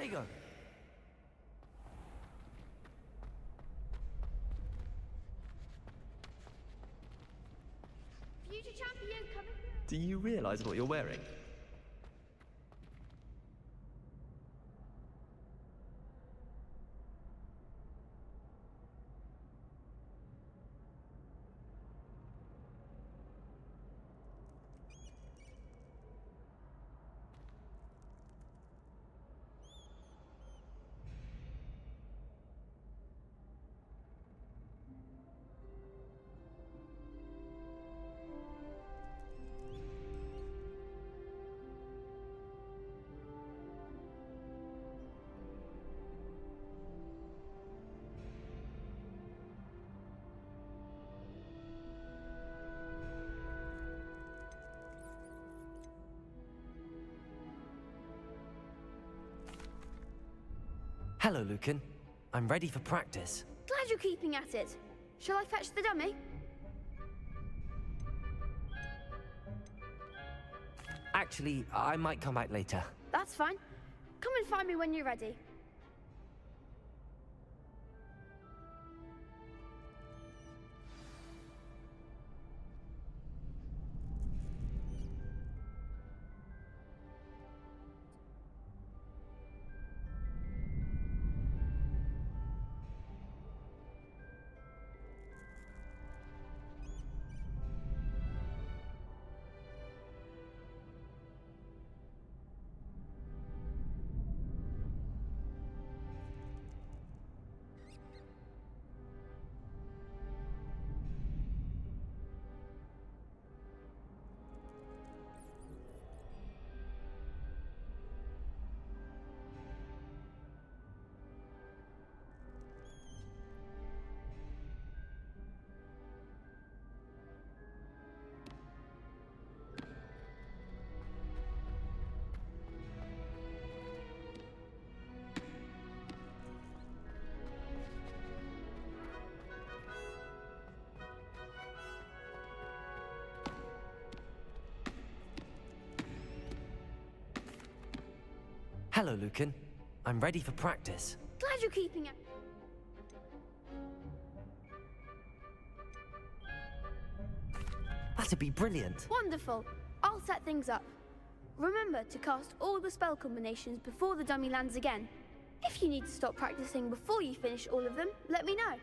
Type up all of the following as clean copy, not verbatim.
Protego! Future champion coming. Do you realize what you're wearing? Hello, Lucan. I'm ready for practice. Glad you're keeping at it. Shall I fetch the dummy? Actually, I might come back later. That's fine. Come and find me when you're ready. Hello, Lucan. I'm ready for practice. Glad you're keeping at That'd be brilliant. Wonderful. I'll set things up. Remember to cast all the spell combinations before the dummy lands again. If you need to stop practicing before you finish all of them, let me know.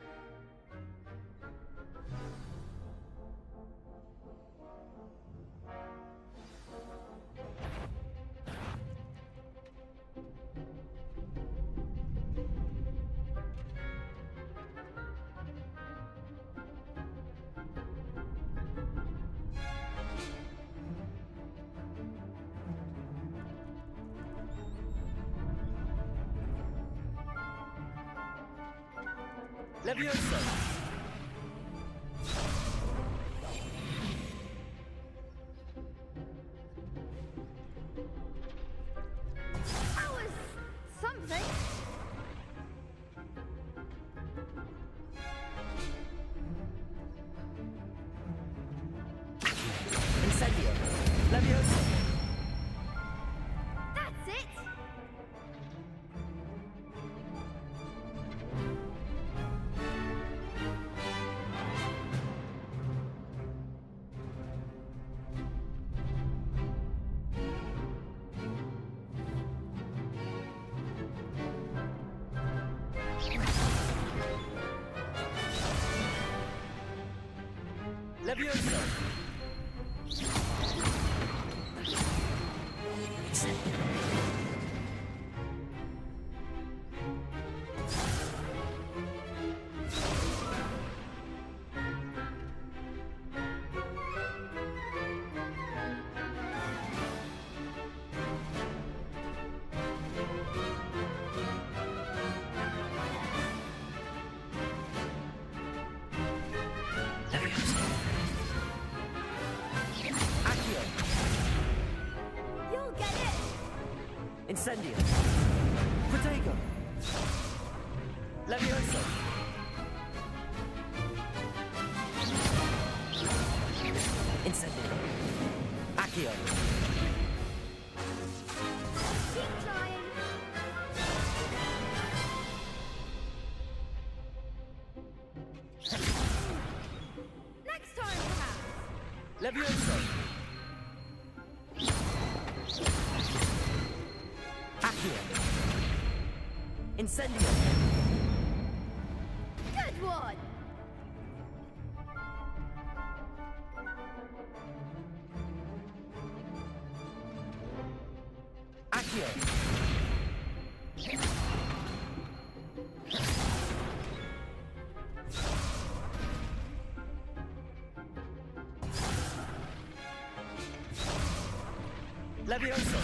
Leviosa! That was something. Incendio! Leviosa! That's it. Leviosa! You'll get it. Incendio! Protego! Leviosa! Incendio! Accio! Keep trying. Levioso. Accio. Incendio. Good one! Accio. Levioso.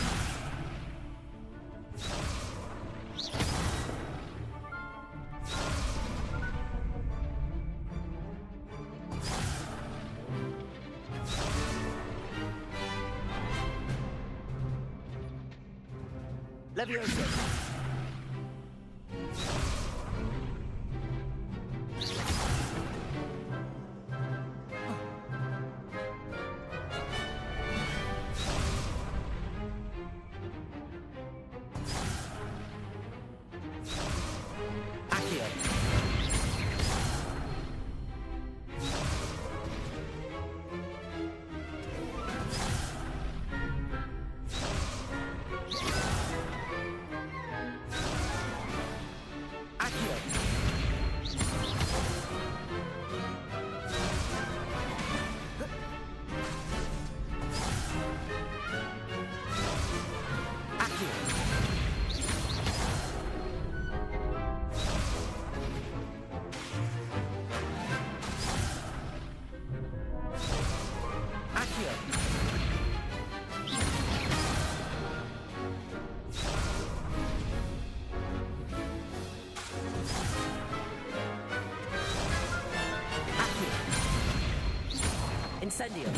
Levioso. Accio. Accio. Accio. Accio. Accio. Incendio.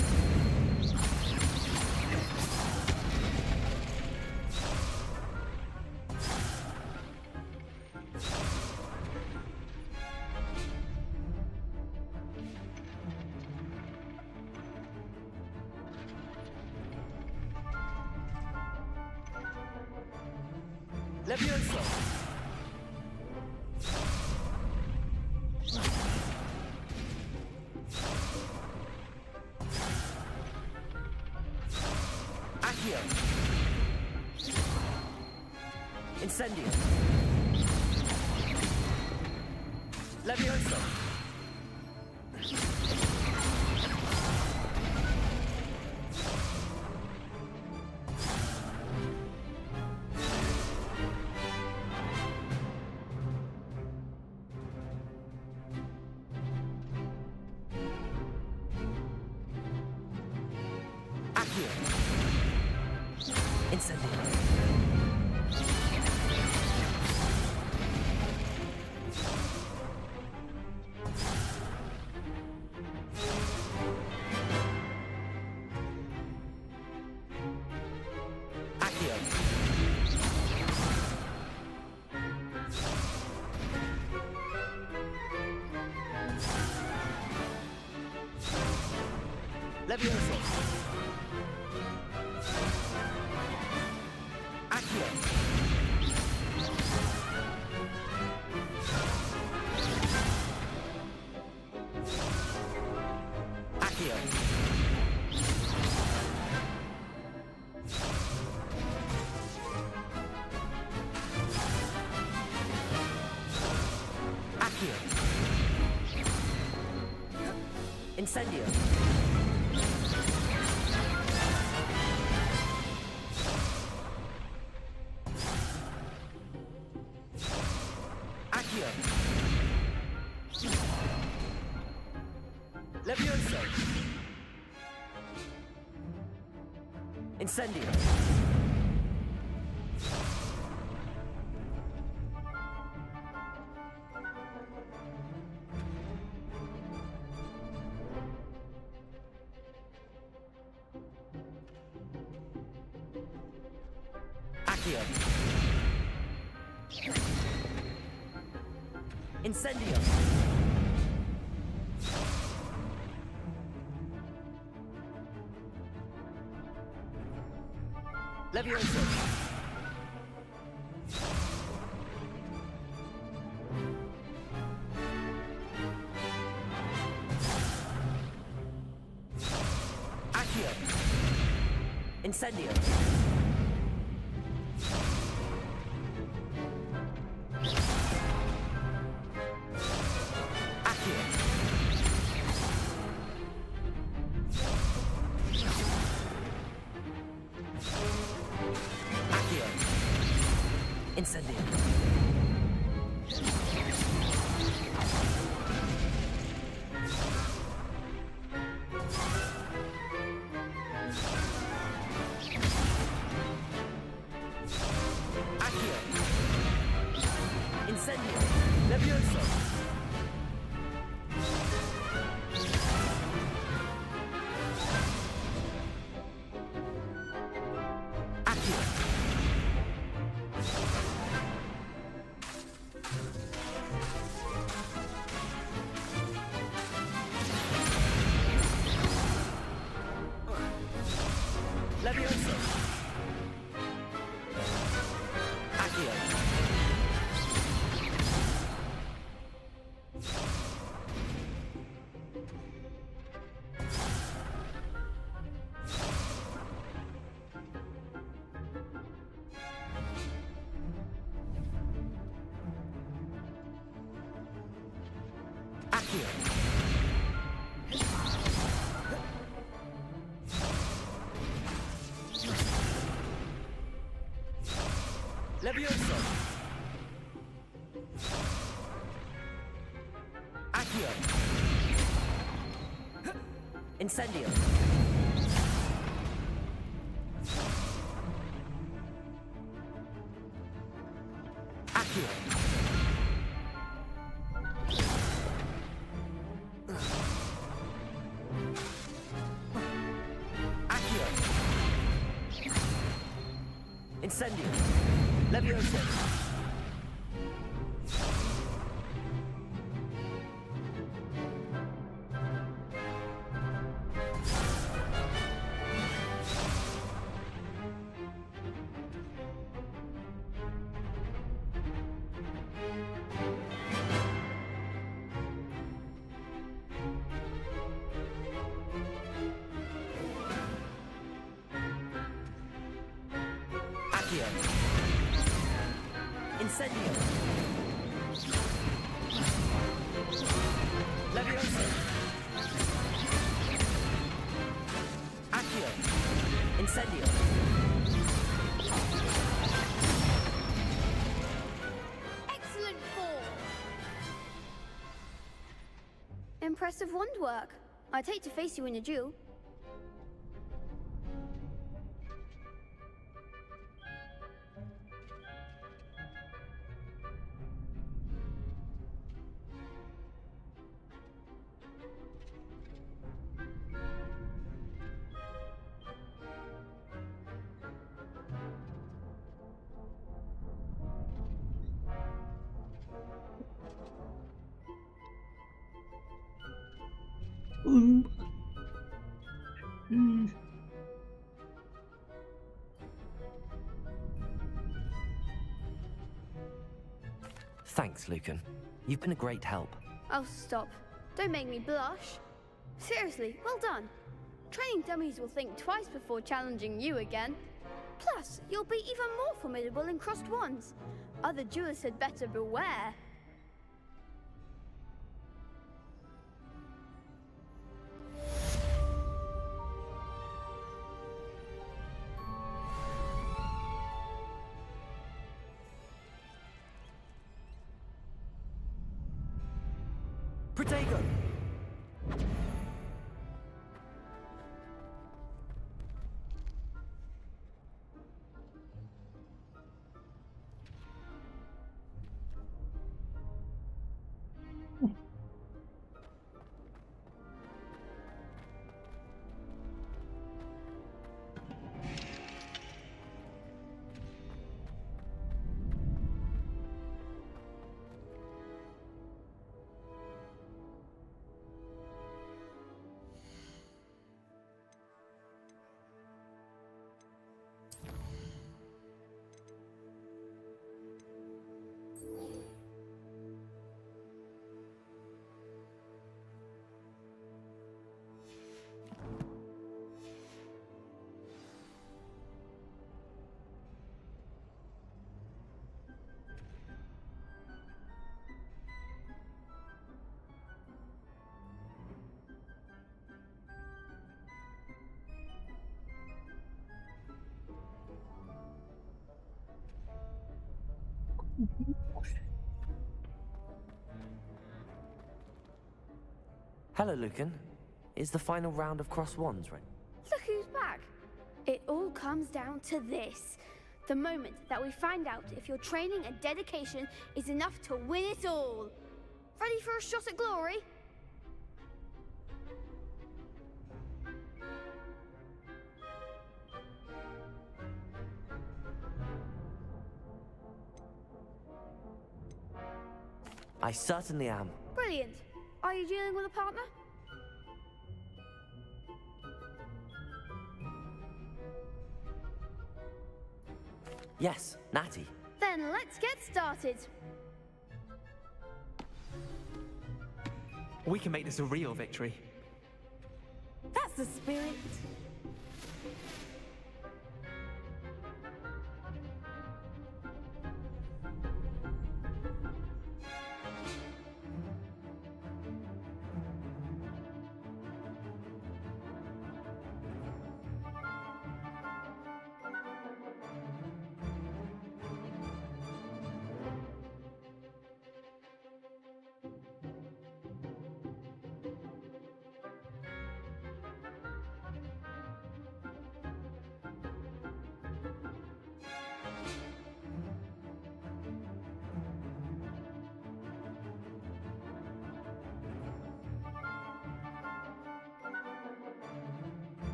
Levioso. Accio. Incendio. Levioso. Accio. Incendio. Accio. Levioso. Accio. Accio. Accio. Incendio. Accio. Levioso. Incendio. Accio. Incendio. Levioso. Incendio. Accio. Accio. Incendio. Accio. Incendio. Levioso. Accio. Levioso. Accio. Accio. Levioso. Accio. Incendio. Accio. Accio. Incendio. Levioso. Accio. Incendio. Levioso. Accio. Incendio. Excellent fall! Impressive wand work. I'd hate to face you in a duel. Thanks, Lucan. You've been a great help. Oh, stop. Don't make me blush. Seriously, well done. Training dummies will think twice before challenging you again. Plus, you'll be even more formidable in crossed wands. Other duelists had better beware. Protego! Hello, Lucan. Is the final round of cross wands ready? Look who's back. It all comes down to this. The moment that we find out if your training and dedication is enough to win it all. Ready for a shot at glory? I certainly am. Brilliant. Are you dealing with a partner? Yes, Natty. Then let's get started. We can make this a real victory. That's the spirit.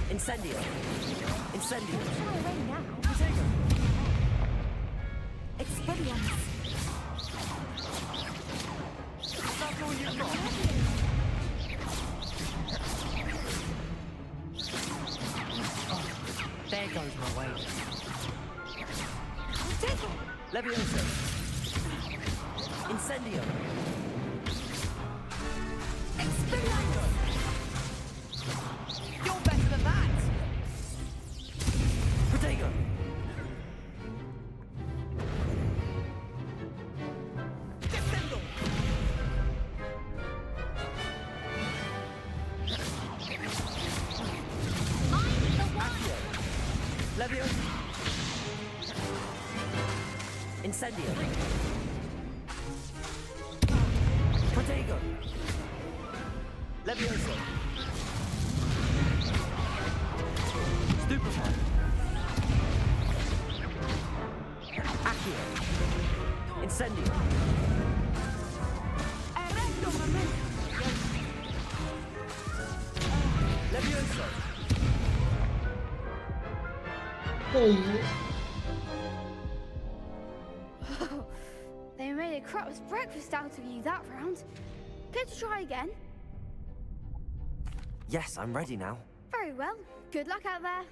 Incendio! Incendio! Far away now. Expelliarmus. That's all you've got! There goes my way. Levioso! Incendio! Expelliarmus. You're better than that! Protego! Descendo! Accio! Levioso! Incendio! Protego! Levioso! Stupefy! Accio! Incendio! Erecto momento. Levioso! They made a crap's breakfast out of you that round. Care to try again? Yes, I'm ready now. Very well. Good luck out there.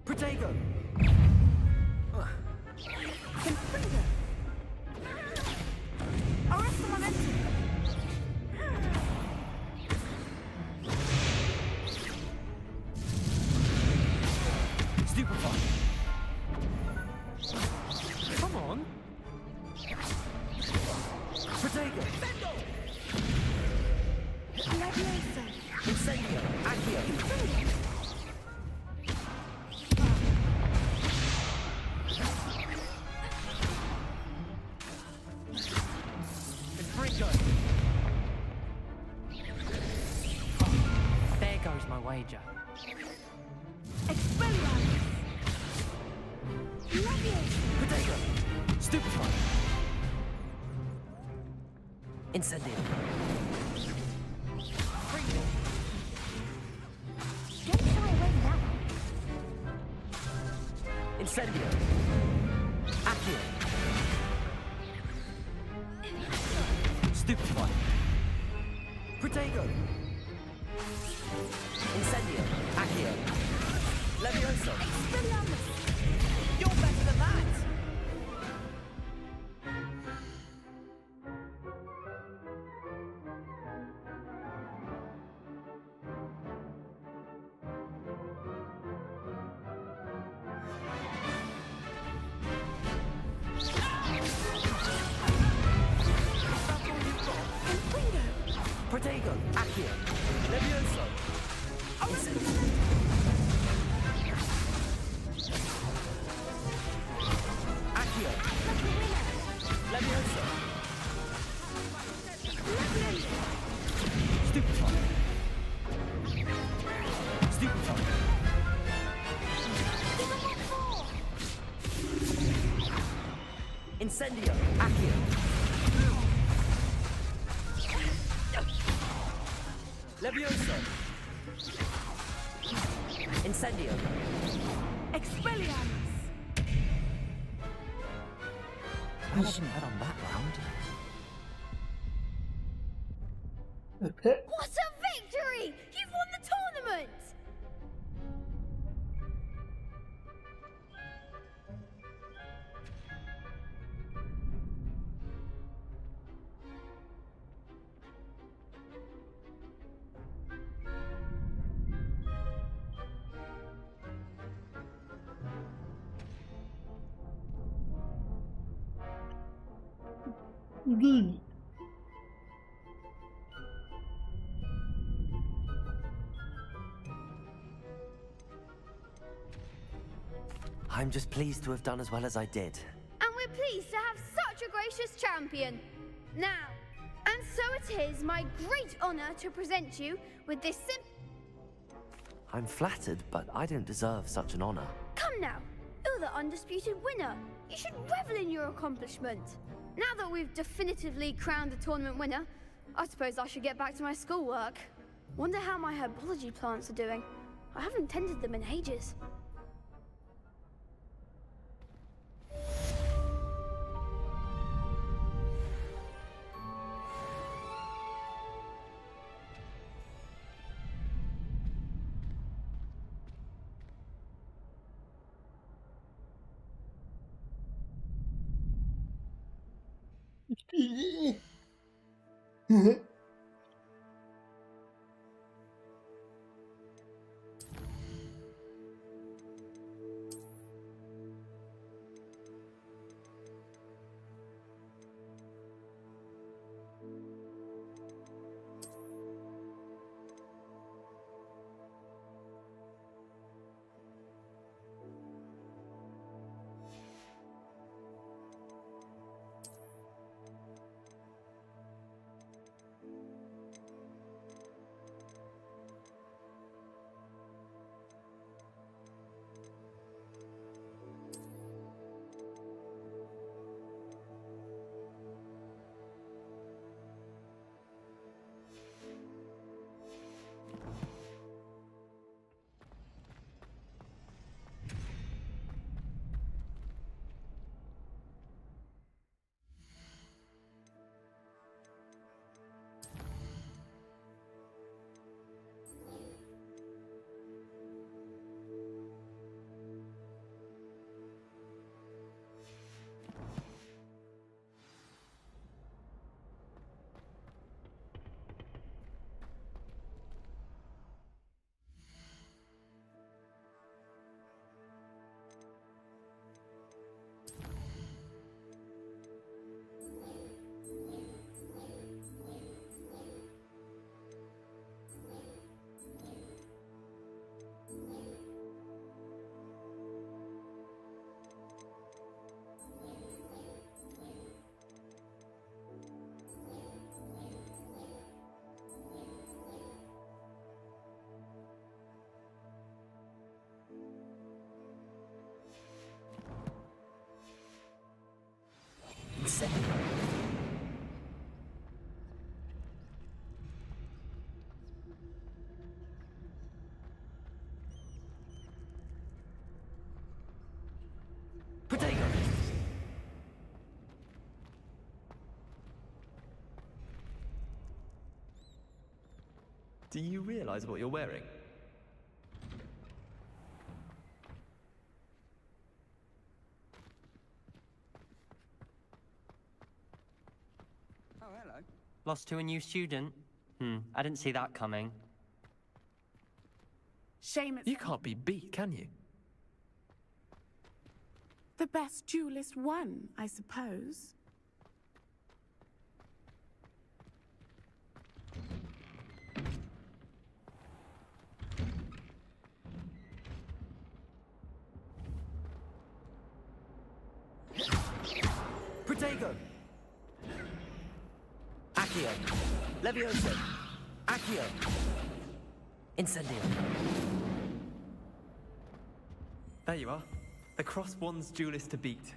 Protego! Confringo. Protego! Levioso. Incendio! Accio! Confringo! There goes my wager. Expelliarmus. Levioso. Protego! Stupefy! Incendio! Don't shy away now. Incendio! Accio! Stupefy! Protego! Incendio! Accio! Levioso! Expelliarmus. You're better than that! Confringo. Protego! Accio! Levioso! Incendio! Accio! Levioso! Stupefy! Stupefy! Incendio! Accio! Levioso! Incendio! Expelliarmus. I shouldn't bet on that round. What a victory! You've won the tournament! I'm just pleased to have done as well as I did. And we're pleased to have such a gracious champion. Now, and so it is my great honor to present you with this I'm flattered, but I don't deserve such an honor. Come now, you're the undisputed winner. You should revel in your accomplishment. Now that we've definitively crowned the tournament winner, I suppose I should get back to my schoolwork. Wonder how my herbology plants are doing. I haven't tended them in ages. Do you realize what you're wearing? Oh, hello. Lost to a new student? I didn't see that coming. Shame it's You can't be beat, can you? the best duelist won, I suppose. Protego! Accio! Levioso! Accio! Incendio! There you are. The Cross Wands duelist to beat.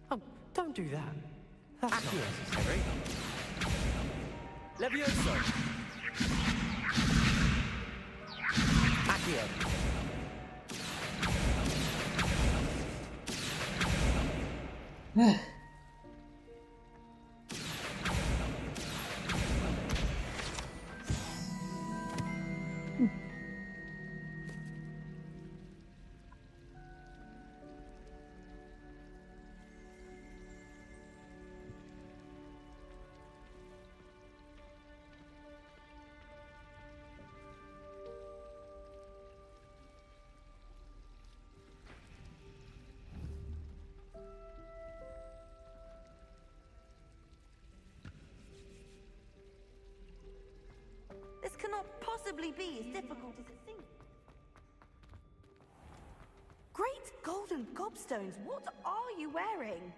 Oh, don't do that. That's not Accio! necessary. Levioso! Accio! This cannot possibly be as difficult as it seems. Great golden gobstones, what are you wearing?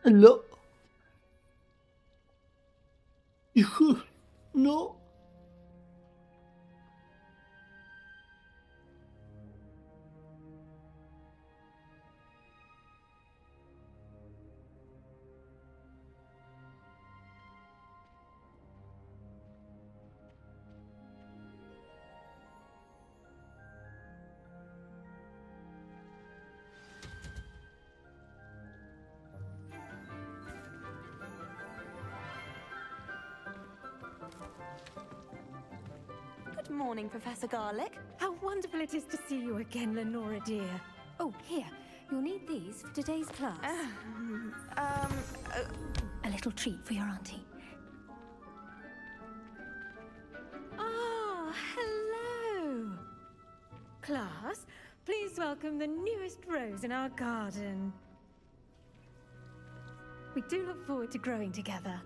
لا يخو نو Good morning, Professor Garlic. How wonderful it is to see you again, Lenora dear. Oh, here. You'll need these for today's class. A little treat for your auntie. class, please welcome the newest rose in our garden. We do look forward to growing together.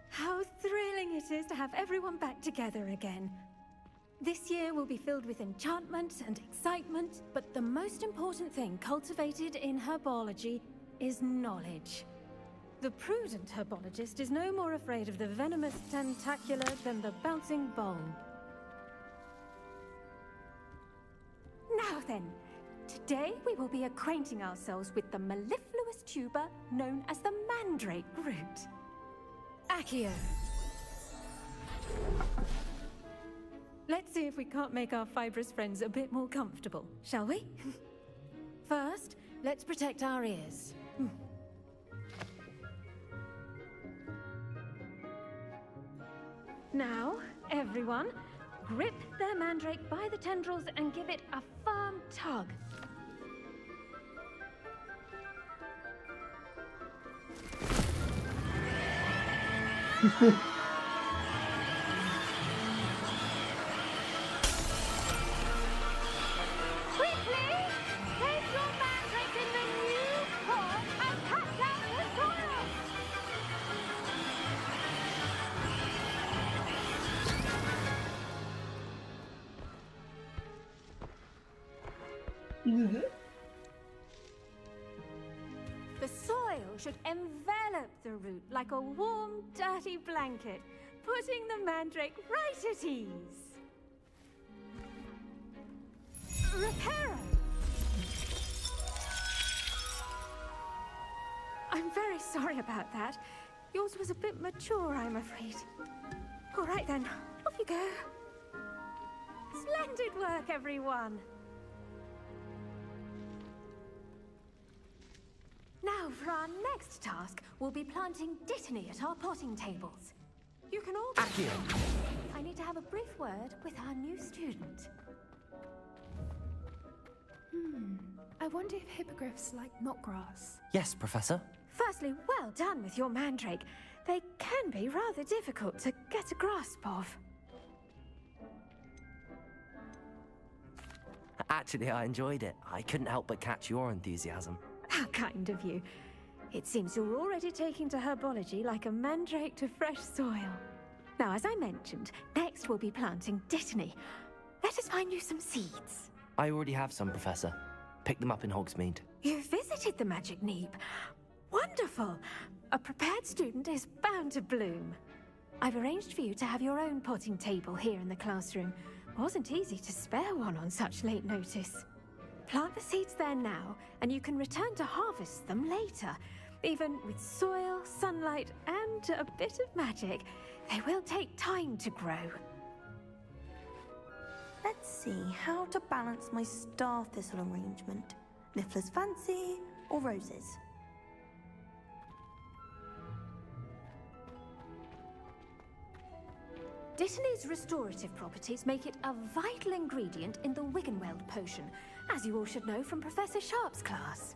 How thrilling it is to have everyone back together again. This year will be filled with enchantment and excitement, but the most important thing cultivated in herbology is knowledge. The prudent herbologist is no more afraid of the venomous tentacular than the bouncing bulb. Now then, today we will be acquainting ourselves with the mellifluous tuber known as the mandrake root. Accio. Let's see if we can't make our fibrous friends a bit more comfortable, shall we? First, let's protect our ears. Now, everyone, grip their mandrake by the tendrils and give it a firm tug. Quickly! Place your mandrake in the new pot and cut down the soil! The soil should envelop the root like a warm, dirty blanket, putting the mandrake right at ease. Reparo! I'm very sorry about that. Yours was a bit mature, I'm afraid. All right then, off you go. Splendid work, everyone. Now, for our next task, we'll be planting dittany at our potting tables. You can all... Accio! I need to have a brief word with our new student. I wonder if hippogriffs like knotgrass. Yes, Professor. Firstly, well done with your mandrake. They can be rather difficult to get a grasp of. Actually, I enjoyed it. I couldn't help but catch your enthusiasm. How kind of you. It seems you're already taking to herbology like a mandrake to fresh soil. Now, as I mentioned, next we'll be planting dittany. Let us find you some seeds. I already have some, Professor. Picked them up in Hogsmeade. You visited the Magic Neep. Wonderful! A prepared student is bound to bloom. I've arranged for you to have your own potting table here in the classroom. Wasn't easy to spare one on such late notice. Plant the seeds there now, and you can return to harvest them later. Even with soil, sunlight, and a bit of magic, they will take time to grow. Let's see how to balance my star thistle arrangement. Niffler's fancy or roses? Dittany's restorative properties make it a vital ingredient in the Wiggenweld potion, as you all should know from Professor Sharp's class.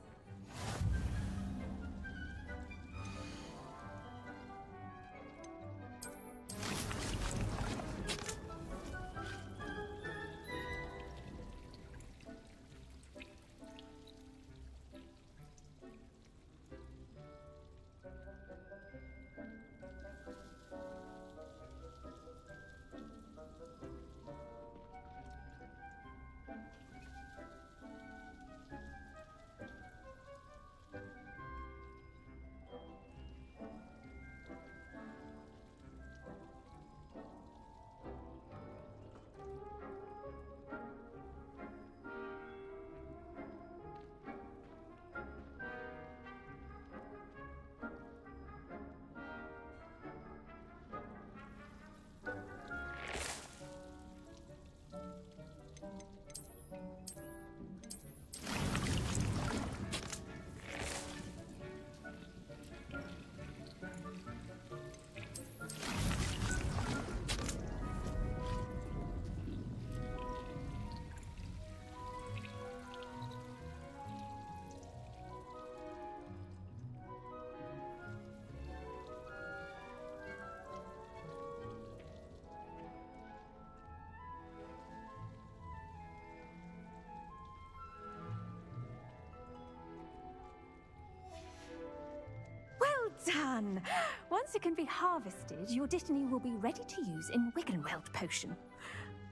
done. Once it can be harvested, your Dittany will be ready to use in Wiggenweld potion.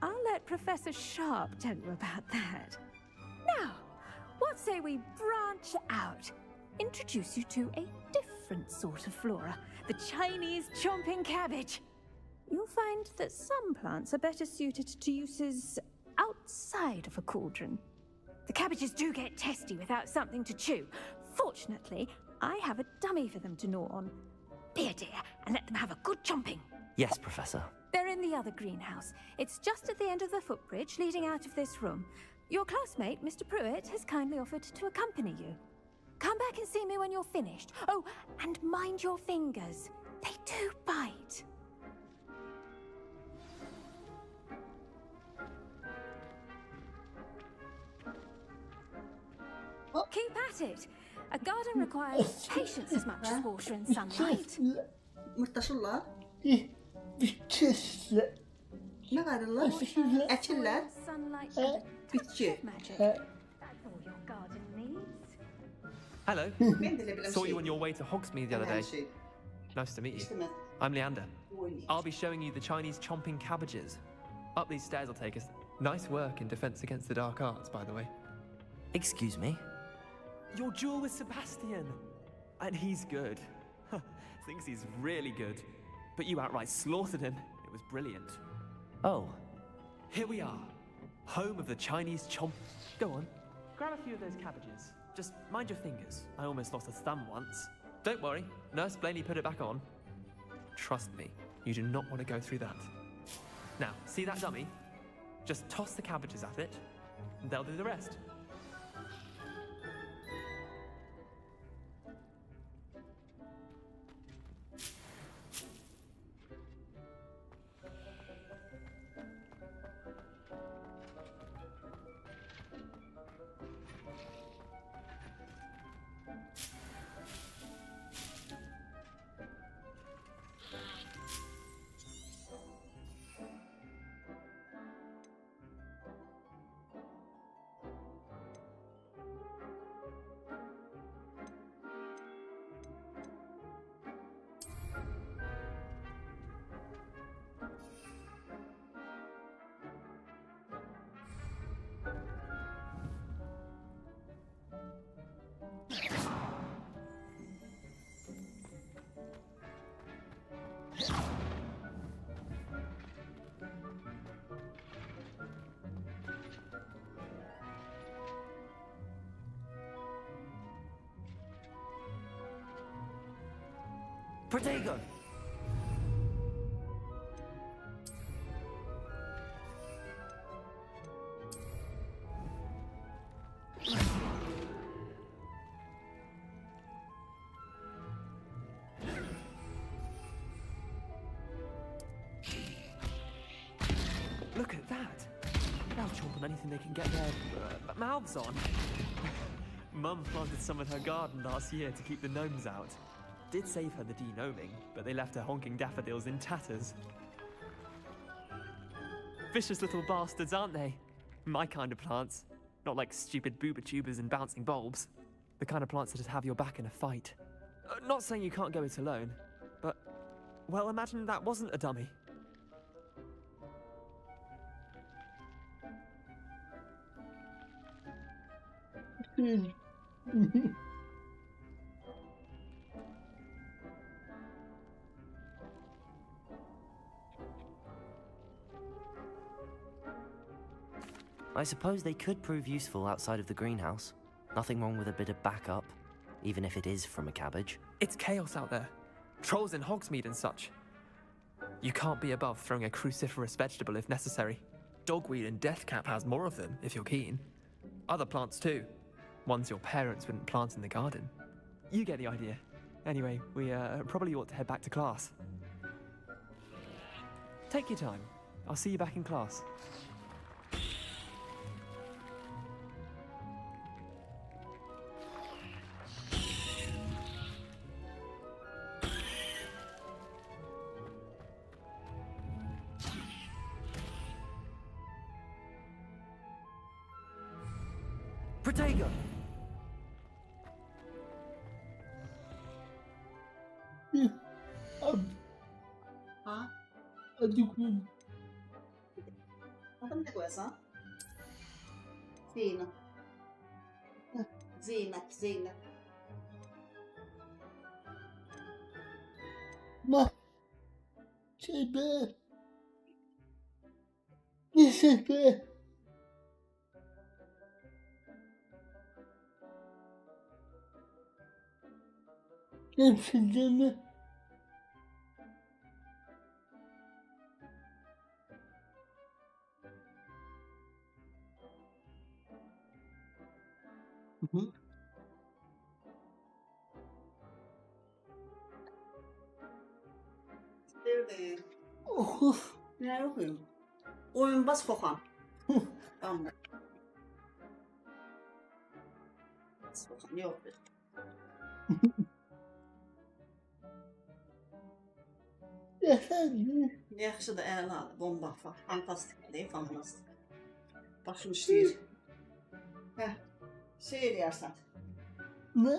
I'll let Professor Sharp tell you about that. Now, what say we branch out? Introduce you to a different sort of flora, the Chinese chomping cabbage. You'll find that some plants are better suited to uses outside of a cauldron. The cabbages do get testy without something to chew. Fortunately, I have a dummy for them to gnaw on. Be a dear and let them have a good chomping. Yes, Professor. They're in the other greenhouse. It's just at the end of the footbridge leading out of this room. Your classmate, Mr. Pruitt, has kindly offered to accompany you. Come back and see me when you're finished. Oh, and mind your fingers. They do bite. Keep at it. A garden requires patience as much as water and sunlight. Mırtdaşırlar. Vitesse. Ne qayrırlar? Əkirlər. Sunlight and a touch Bitki. of magic. That's all your garden needs. Hello. Mən də elə biləm Saw you on your way to Hogsmeade the other day. Şey. Nice to meet you. İşte mən I'm Leander. oynayacağım. I'll be showing you the Chinese chomping cabbages. Up these stairs will take us. Nice work in defense against the dark arts, by the way. Excuse me? Your duel with Sebastian. And he's good. Thinks he's really good. But you outright slaughtered him. It was brilliant. Oh, Here we are. Home of the Chinese chomp. Go on. Grab a few of those cabbages. Just mind your fingers. I almost lost a thumb once. Don't worry. Nurse Blaney put it back on. Trust me. You do not want to go through that. Now, see that dummy? Just toss the cabbages at it. And they'll do the rest. Protego! Look at that. They'll chomp on anything they can get their mouths on. Mum planted some in her garden last year to keep the gnomes out. Did save her the de-gnoming, but they left her honking daffodils in tatters. Vicious little bastards, aren't they? My kind of plants. Not like stupid booba tubers and bouncing bulbs. The kind of plants that just have your back in a fight. Not saying you can't go it alone, but, well, imagine that wasn't a dummy. I suppose they could prove useful outside of the greenhouse. Nothing wrong with a bit of backup, even if it is from a cabbage. It's chaos out there. Trolls in Hogsmeade and such. You can't be above throwing a cruciferous vegetable if necessary. Dogweed and deathcap has more of them, if you're keen. Other plants too. Ones your parents wouldn't plant in the garden. You get the idea. Anyway, we probably ought to head back to class. Take your time. I'll see you back in class. Protego! Ha? Hadi koyun. Adını ne koyasan? Zeynep. Heh, Zeynep, Zeynep. Ma. Şey be. Neyse be. Hepsi canı. Hı. Sevdi. Of. Ne okuyayım? Oyunbaz kokan. Tamam. Kokan yok. Efendim. Yaxşı da əladır, bomba, fantastik deyil, fantastik. Başım işləyir. Hə, şey eləyərsən. Ne?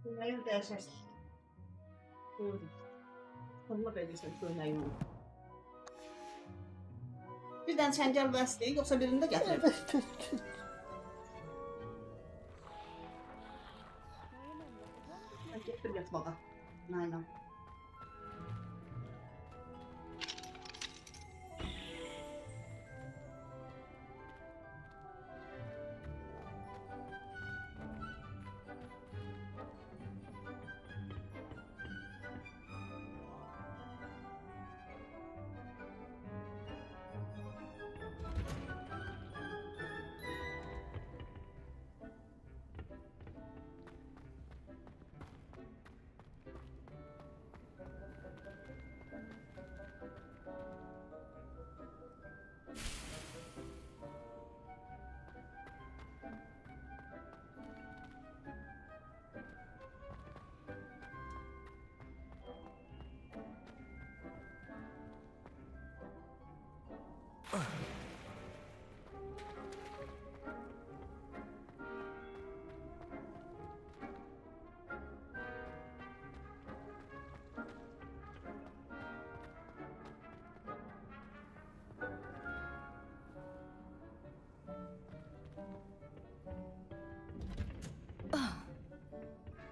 Köməyin dəyişərsən. Buyurun. Fırlıq edirsən köməyin onu. Bir dənə çəngəl bəsdir, yoxsa birini də gətirir. Evet. Getir yatmağa. Nayla.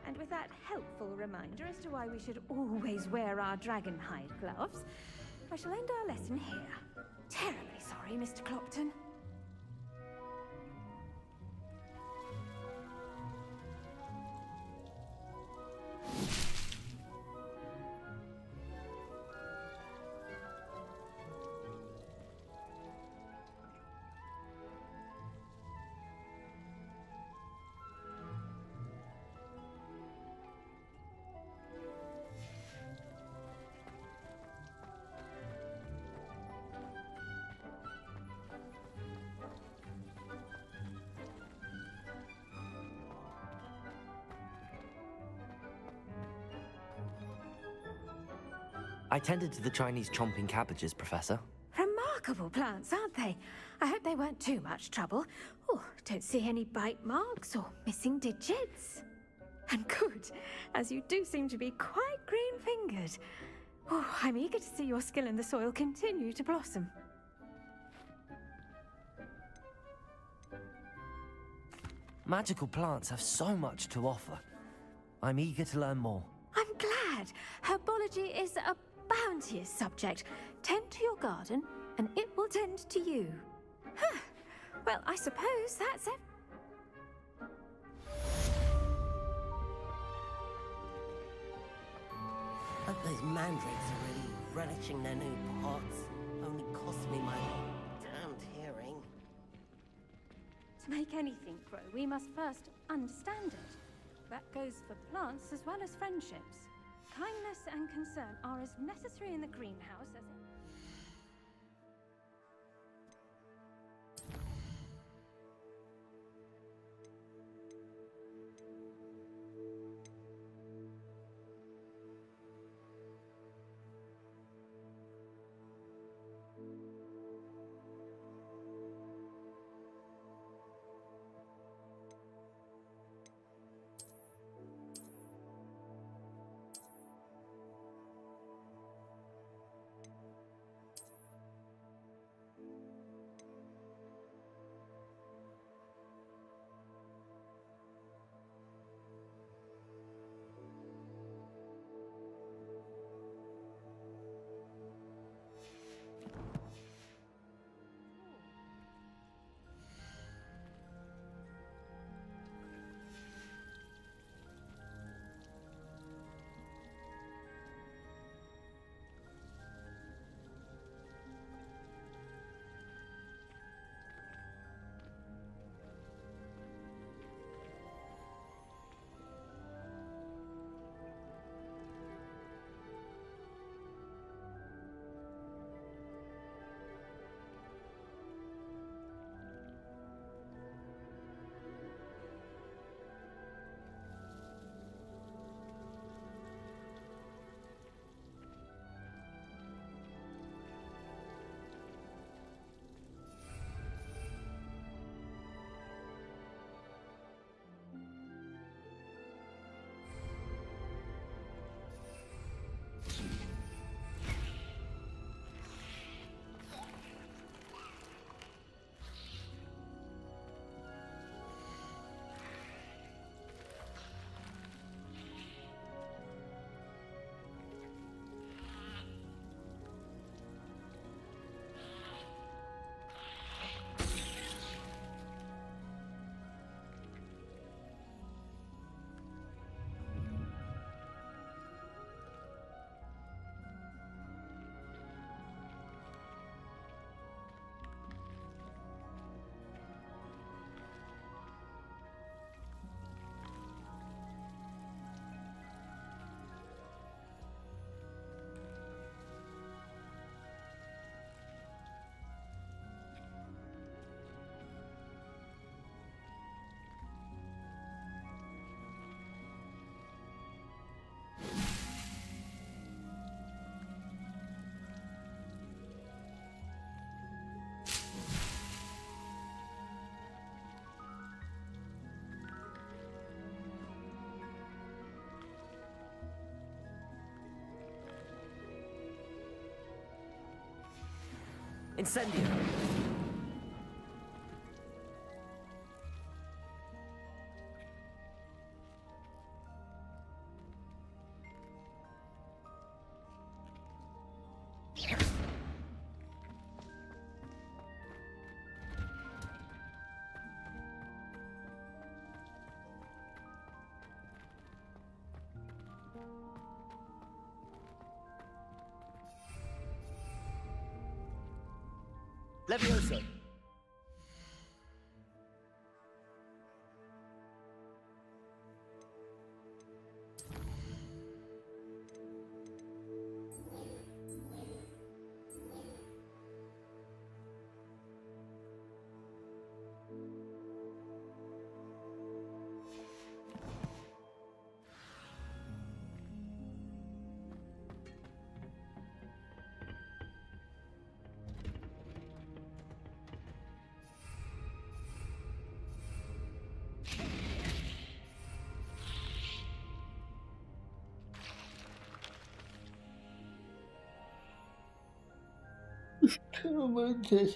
And with that helpful reminder as to why we should always wear our dragon hide gloves, I shall end our lesson here. Terribly sorry, Mr. Clopton. I tended to the Chinese chomping cabbages, Professor. Remarkable plants, aren't they? I hope they weren't too much trouble. Oh, don't see any bite marks or missing digits. And good, as you do seem to be quite green-fingered. Oh, I'm eager to see your skill in the soil continue to blossom. Magical plants have so much to offer. I'm eager to learn more. I'm glad. Herbology is a bounteous subject. Tend to your garden, and it will tend to you. Huh. Well, I suppose that's it. Hope those mandrakes are really relishing their new pots. Only cost me my damned hearing. To make anything grow, we must first understand it. That goes for plants as well as friendships. Kindness and concern are as necessary in the greenhouse as in... Incendio! Levioso! Tamamdır.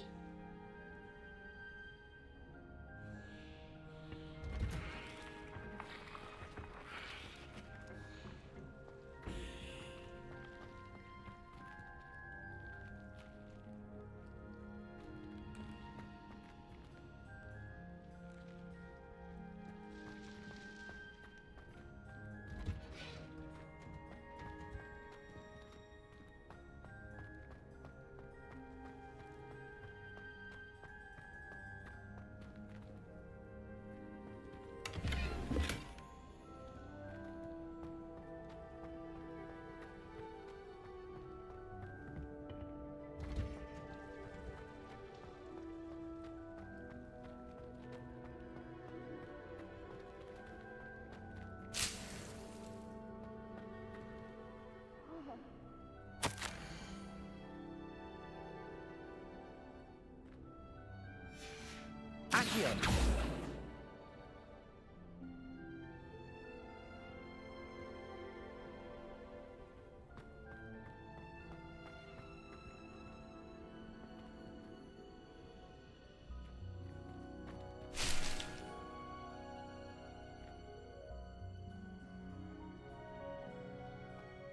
Accio!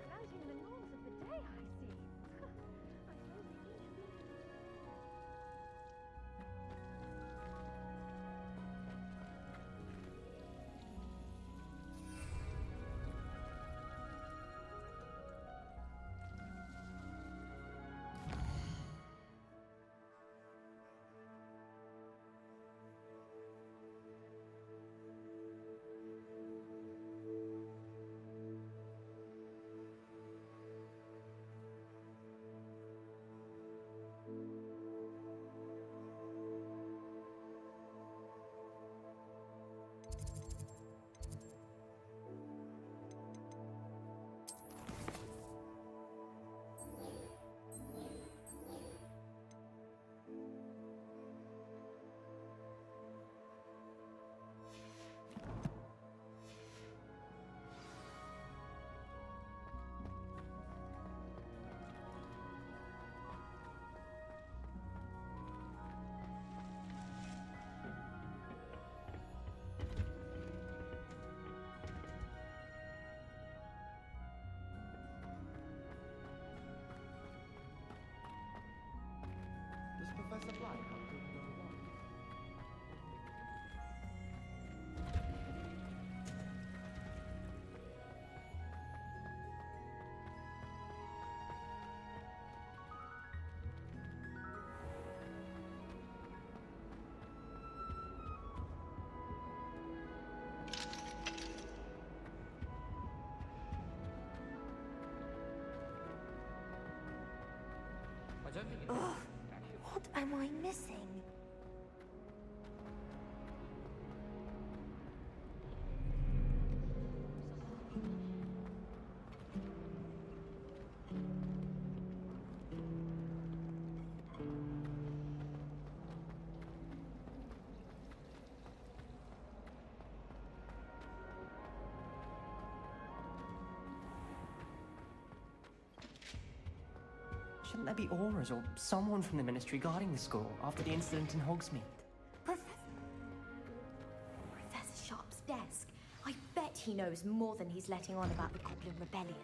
Managing the norms of the day, I see. Professor Black have good number one? I don't think Ugh, what am I missing? Shouldn't there be auras or someone from the ministry guarding the school after the incident in Hogsmeade? Professor Sharp's desk. I bet he knows more than he's letting on about the Goblin Rebellion.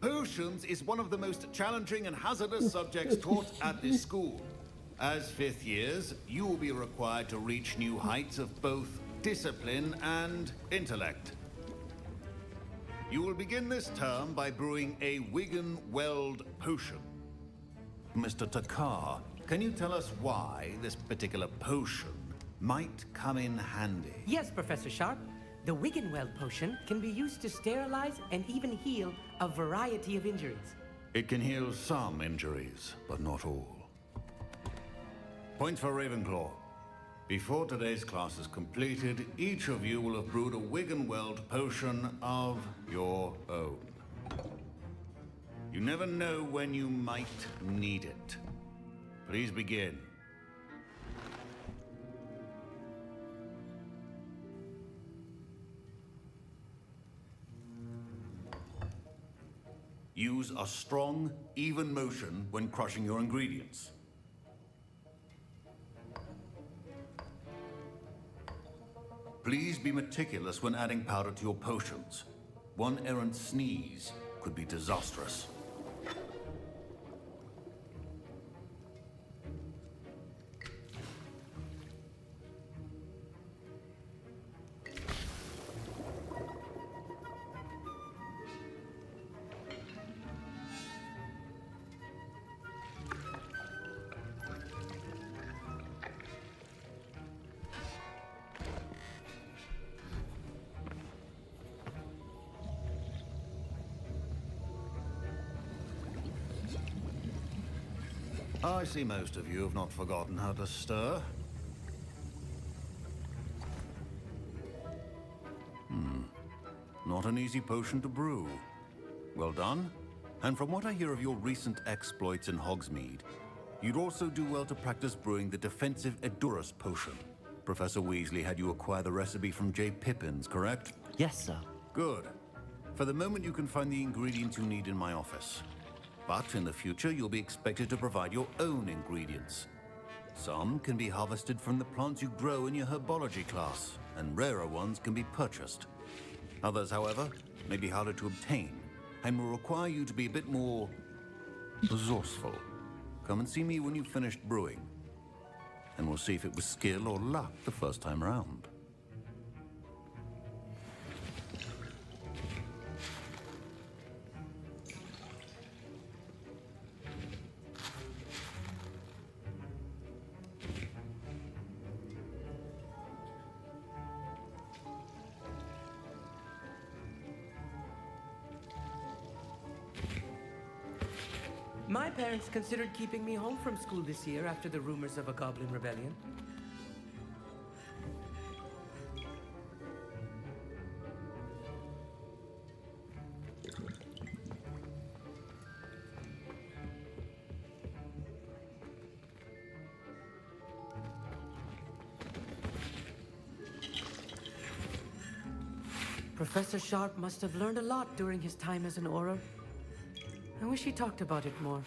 Potions is one of the most challenging and hazardous subjects taught at this school. As fifth years, you will be required to reach new heights of both discipline and intellect. You will begin this term by brewing a Wigan Weld potion. Mr. Takar, can you tell us why this particular potion might come in handy? Yes, Professor Sharp. The Wiggenweld potion can be used to sterilize and even heal a variety of injuries. It can heal some injuries, but not all. Points for Ravenclaw. Before today's class is completed, each of you will have brewed a Wiggenweld potion of your own. You never know when you might need it. Please begin. Use a strong, even motion when crushing your ingredients. Please be meticulous when adding powder to your potions. One errant sneeze could be disastrous. I see most of you have not forgotten how to stir. Not an easy potion to brew. Well done. And from what I hear of your recent exploits in Hogsmeade, you'd also do well to practice brewing the defensive Edurus potion. Professor Weasley had you acquire the recipe from J. Pippins, correct? Yes, sir. Good. For the moment, you can find the ingredients you need in my office. But in the future, you'll be expected to provide your own ingredients. Some can be harvested from the plants you grow in your herbology class, and rarer ones can be purchased. Others, however, may be harder to obtain, and will require you to be a bit more resourceful. Come and see me when you've finished brewing, and we'll see if it was skill or luck the first time around. My parents considered keeping me home from school this year after the rumors of a Goblin Rebellion. Professor Sharp must have learned a lot during his time as an Auror. I wish he talked about it more.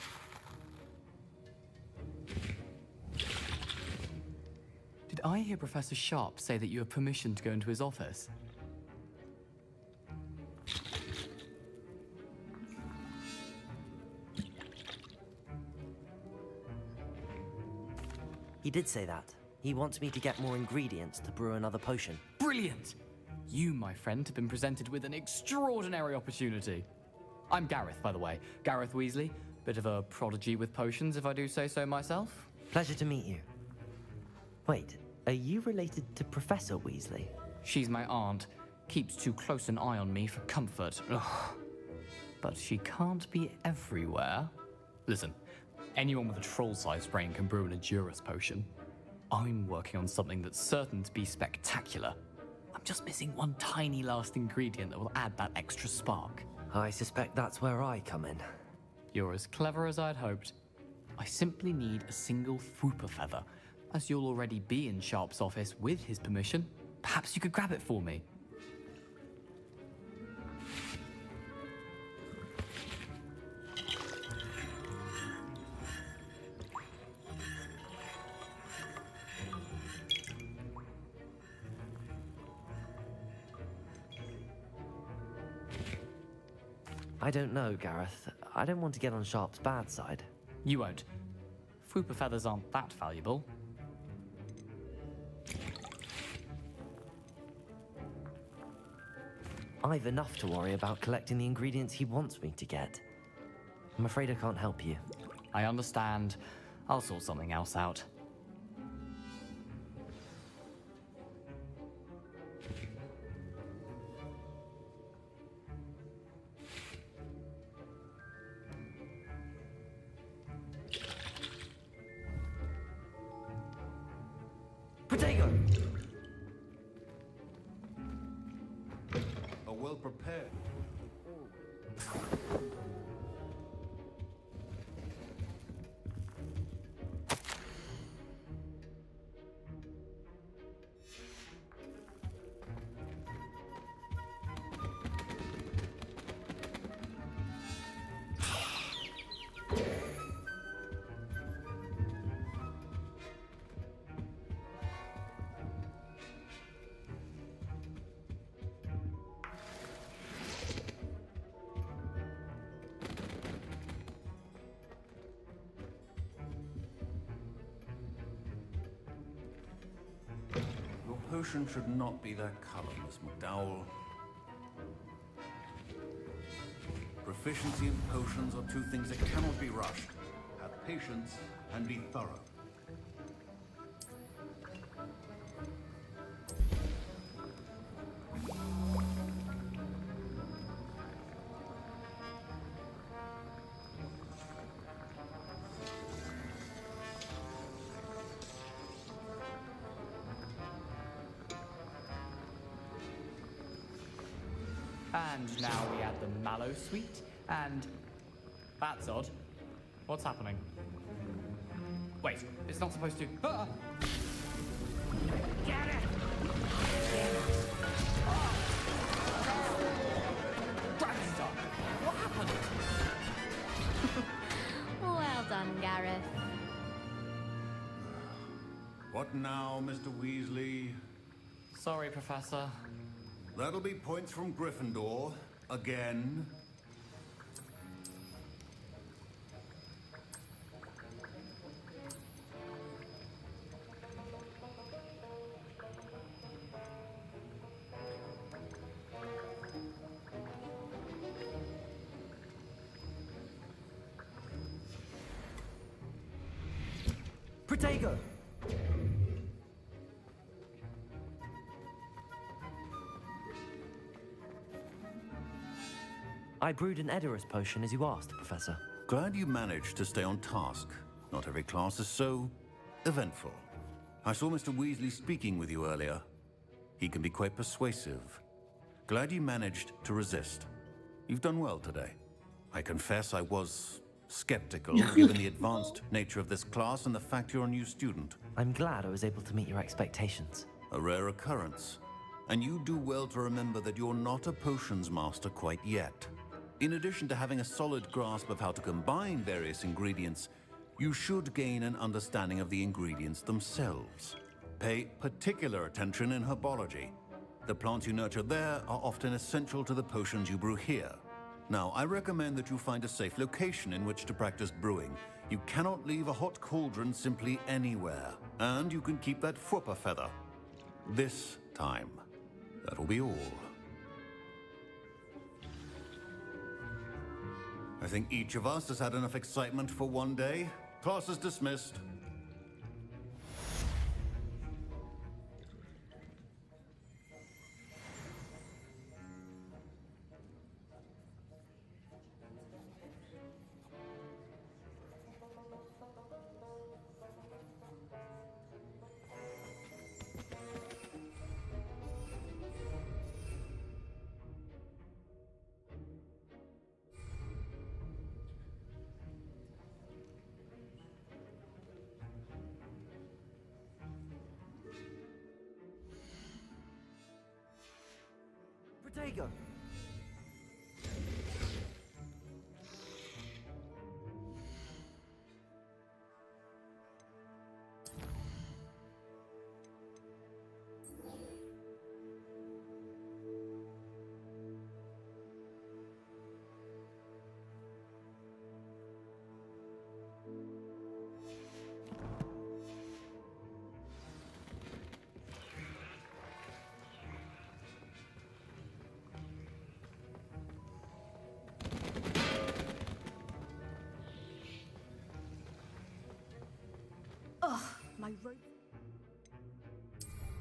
Did I hear Professor Sharp say that you have permission to go into his office? He did say that. He wants me to get more ingredients to brew another potion. Brilliant! You, my friend, have been presented with an extraordinary opportunity. I'm Gareth, by the way. Gareth Weasley. Bit of a prodigy with potions, if I do say so myself. Pleasure to meet you. Wait, are you related to Professor Weasley? She's my aunt. Keeps too close an eye on me for comfort. Ugh. But she can't be everywhere. Listen, anyone with a troll-sized brain can brew an Edurus potion. I'm working on something that's certain to be spectacular. I'm just missing one tiny last ingredient that will add that extra spark. I suspect that's where I come in. You're as clever as I'd hoped. I simply need a single Fwooper feather. As you'll already be in Sharp's office with his permission, perhaps you could grab it for me. I don't know, Gareth. I don't want to get on Sharp's bad side. You won't. Fupa feathers aren't that valuable. I've enough to worry about collecting the ingredients he wants me to get. I'm afraid I can't help you. I understand. I'll sort something else out. Potato! Are well prepared. Potion should not be that color, Miss McDowell. Proficiency in potions are two things that cannot be rushed. Have patience and be thorough. And now we add the mallow sweet, and... That's odd. What's happening? Wait, it's not supposed to... Ah! Get it! Dragonstone! What happened? Well done, Gareth. What now, Mr. Weasley? Sorry, Professor. That'll be points from Gryffindor. Again. Protego! I brewed an Edorus potion as you asked, Professor. Glad you managed to stay on task. Not every class is so eventful. I saw Mr. Weasley speaking with you earlier. He can be quite persuasive. Glad you managed to resist. You've done well today. I confess I was skeptical given the advanced nature of this class and the fact you're a new student. I'm glad I was able to meet your expectations. A rare occurrence. And you do well to remember that you're not a potions master quite yet. In addition to having a solid grasp of how to combine various ingredients, you should gain an understanding of the ingredients themselves. Pay particular attention in herbology. The plants you nurture there are often essential to the potions you brew here. Now, I recommend that you find a safe location in which to practice brewing. You cannot leave a hot cauldron simply anywhere. And you can keep that Fwooper feather. This time. That'll be all. I think each of us has had enough excitement for one day. Class is dismissed. Protego!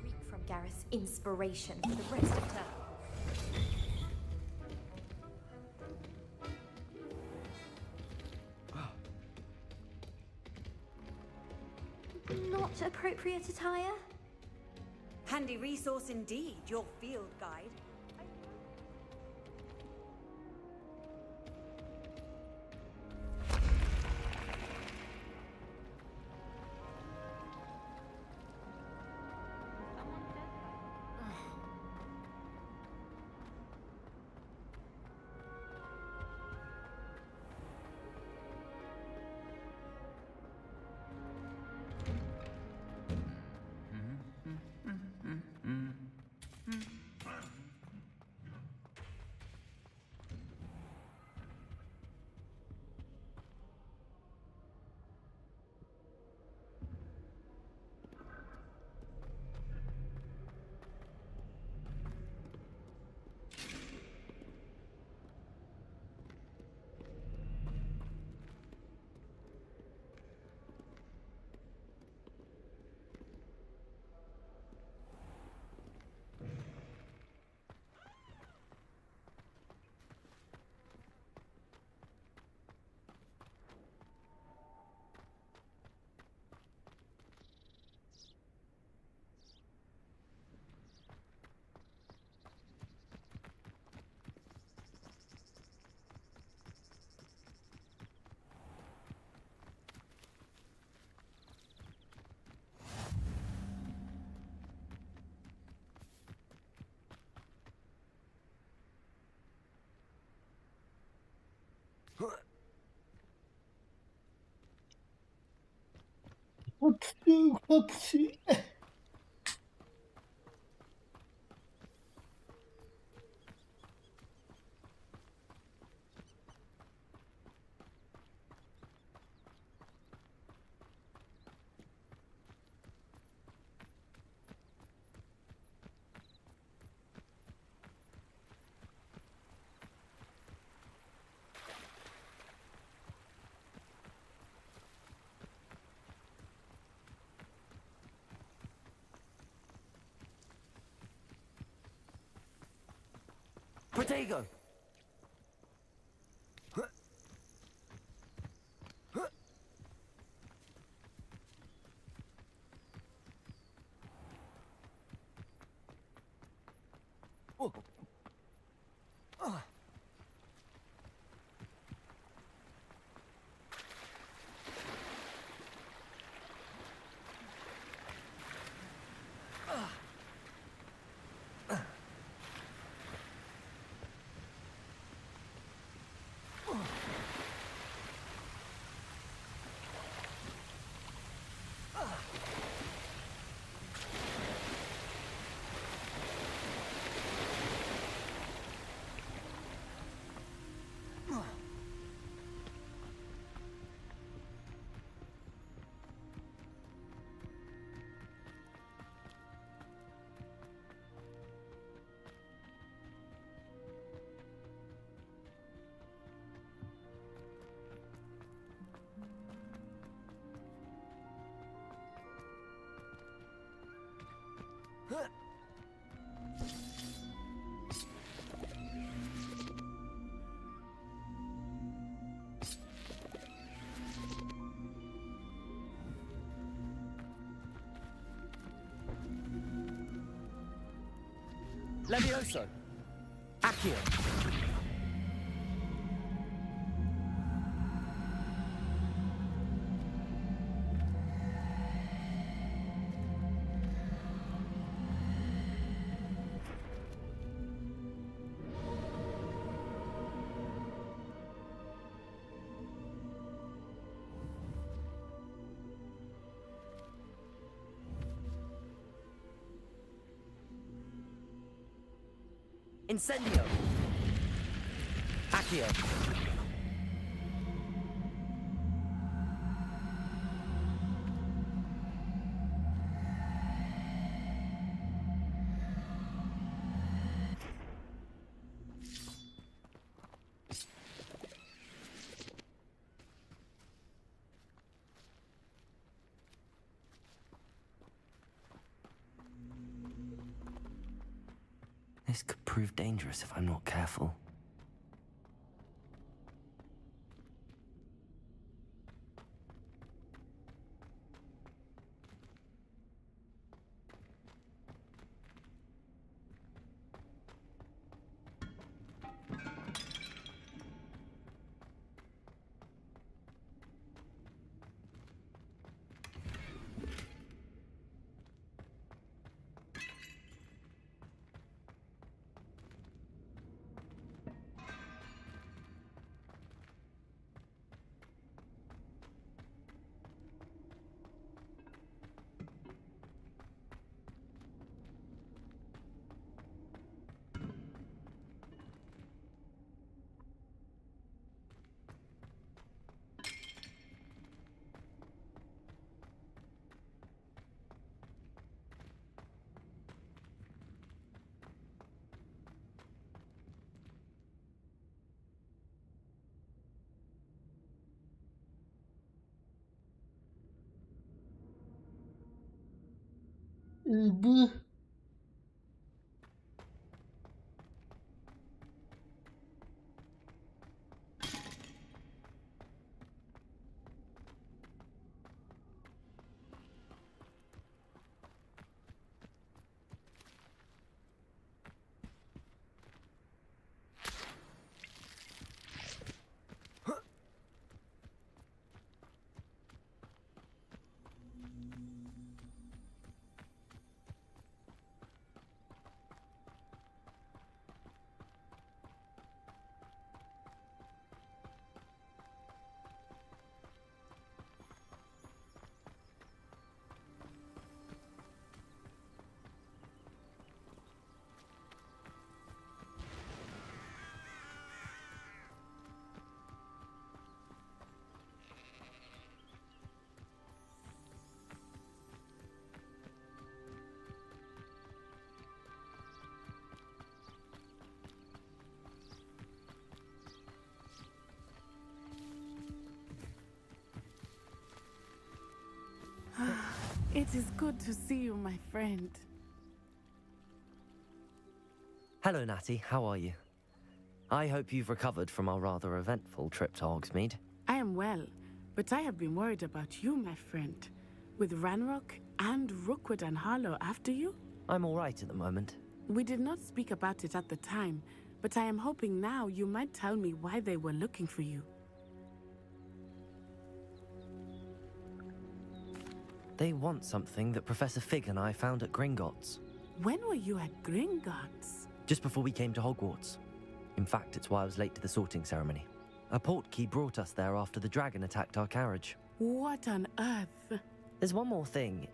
Reek from Gareth's inspiration for the rest of term. Not appropriate attire? Handy resource indeed, your field guide. Kapısı. Protego! Levioso! Accio! Incendio! Accio! This could prove dangerous if I'm not careful. Bu It is good to see you, my friend. Hello, Natty. How are you? I hope you've recovered from our rather eventful trip to Hogsmeade. I am well, but I have been worried about you, my friend. With Ranrock and Rookwood and Harlow after you? I'm all right at the moment. We did not speak about it at the time, but I am hoping now you might tell me why they were looking for you. They want something that Professor Fig and I found at Gringotts. When were you at Gringotts? Just before we came to Hogwarts. In fact, it's why I was late to the sorting ceremony. A portkey brought us there after the dragon attacked our carriage. What on earth? There's one more thing.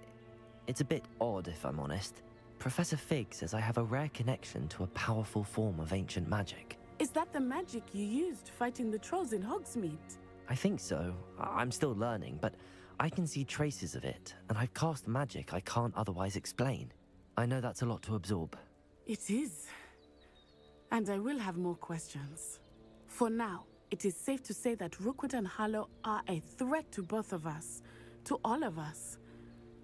It's a bit odd, if I'm honest. Professor Fig says I have a rare connection to a powerful form of ancient magic. Is that the magic you used fighting the trolls in Hogsmeade? I think so. I'm still learning, but I can see traces of it, and I've cast magic I can't otherwise explain. I know that's a lot to absorb. It is. And I will have more questions. For now, it is safe to say that Rookwood and Harlow are a threat to both of us, to all of us.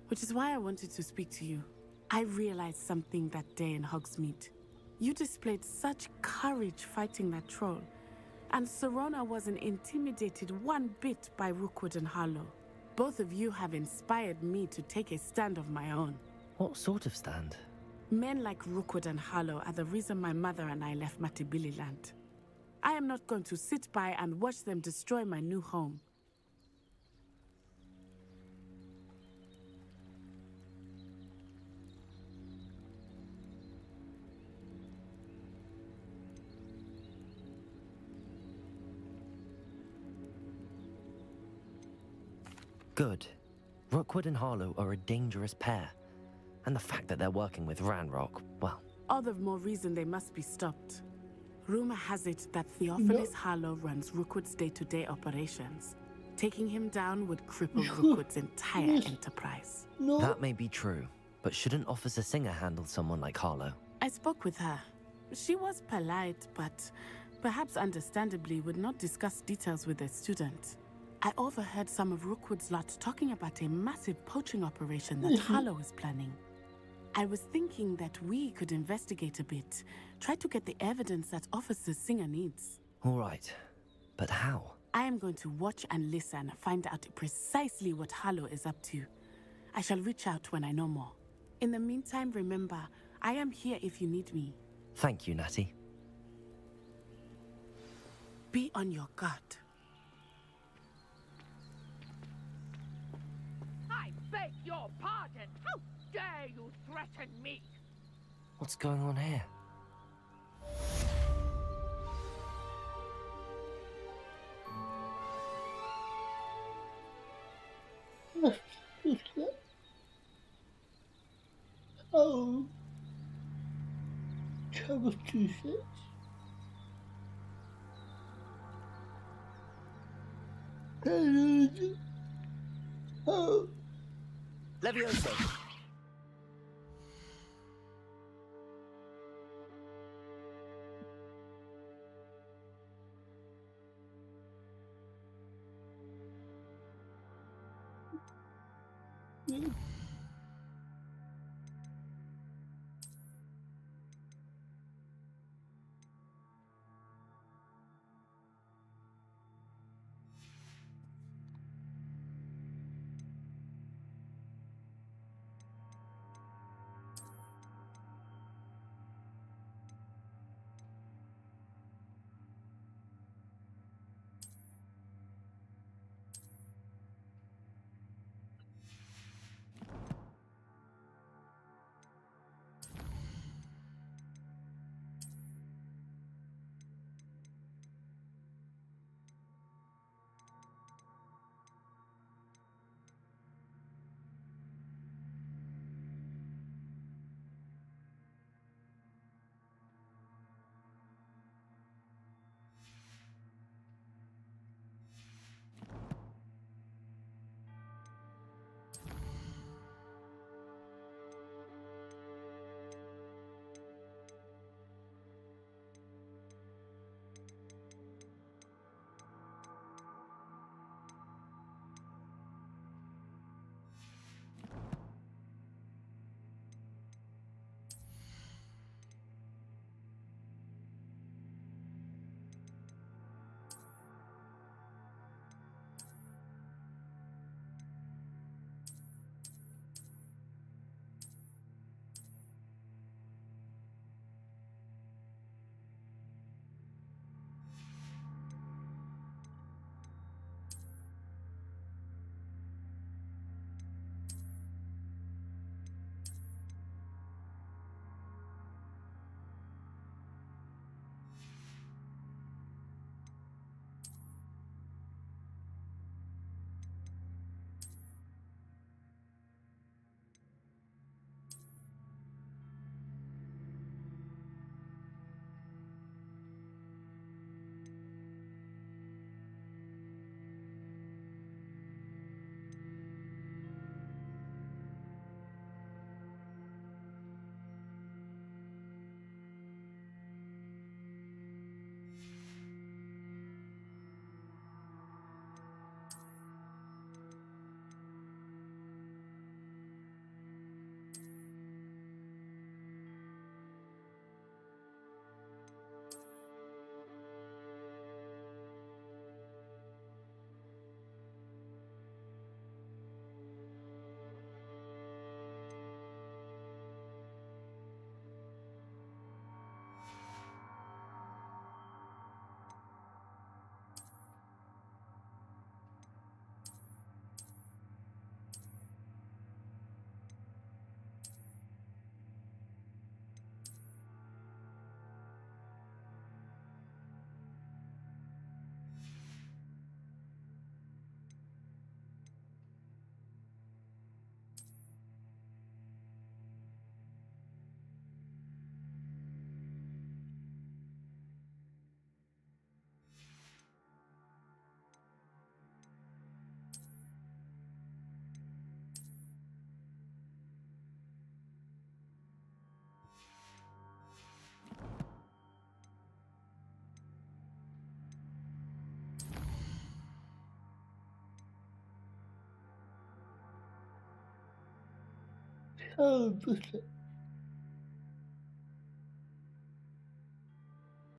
Which is why I wanted to speak to you. I realized something that day in Hogsmeade. You displayed such courage fighting that troll, and Serona wasn't intimidated one bit by Rookwood and Harlow. Both of you have inspired me to take a stand of my own. What sort of stand? Men like Rookwood and Harlow are the reason my mother and I left Matibililand. I am not going to sit by and watch them destroy my new home. Good. Rookwood and Harlow are a dangerous pair. And the fact that they're working with Ranrock, well... All the more reason they must be stopped. Rumor has it that Theophilus Harlow runs Rookwood's day-to-day operations. Taking him down would cripple Rookwood's entire enterprise. That may be true, but shouldn't Officer Singer handle someone like Harlow? I spoke with her. She was polite, but perhaps understandably would not discuss details with a student. I overheard some of Rookwood's lot talking about a massive poaching operation that Harlow is planning. I was thinking that we could investigate a bit. Try to get the evidence that Officer Singer needs. All right. But how? I am going to watch and listen, find out precisely what Harlow is up to. I shall reach out when I know more. In the meantime, remember, I am here if you need me. Thank you, Natty. Be on your guard. I beg your pardon. How dare you threaten me? What's going on here? Oh. Cover 2-6. Oh. Levioso. Oh, bullshit.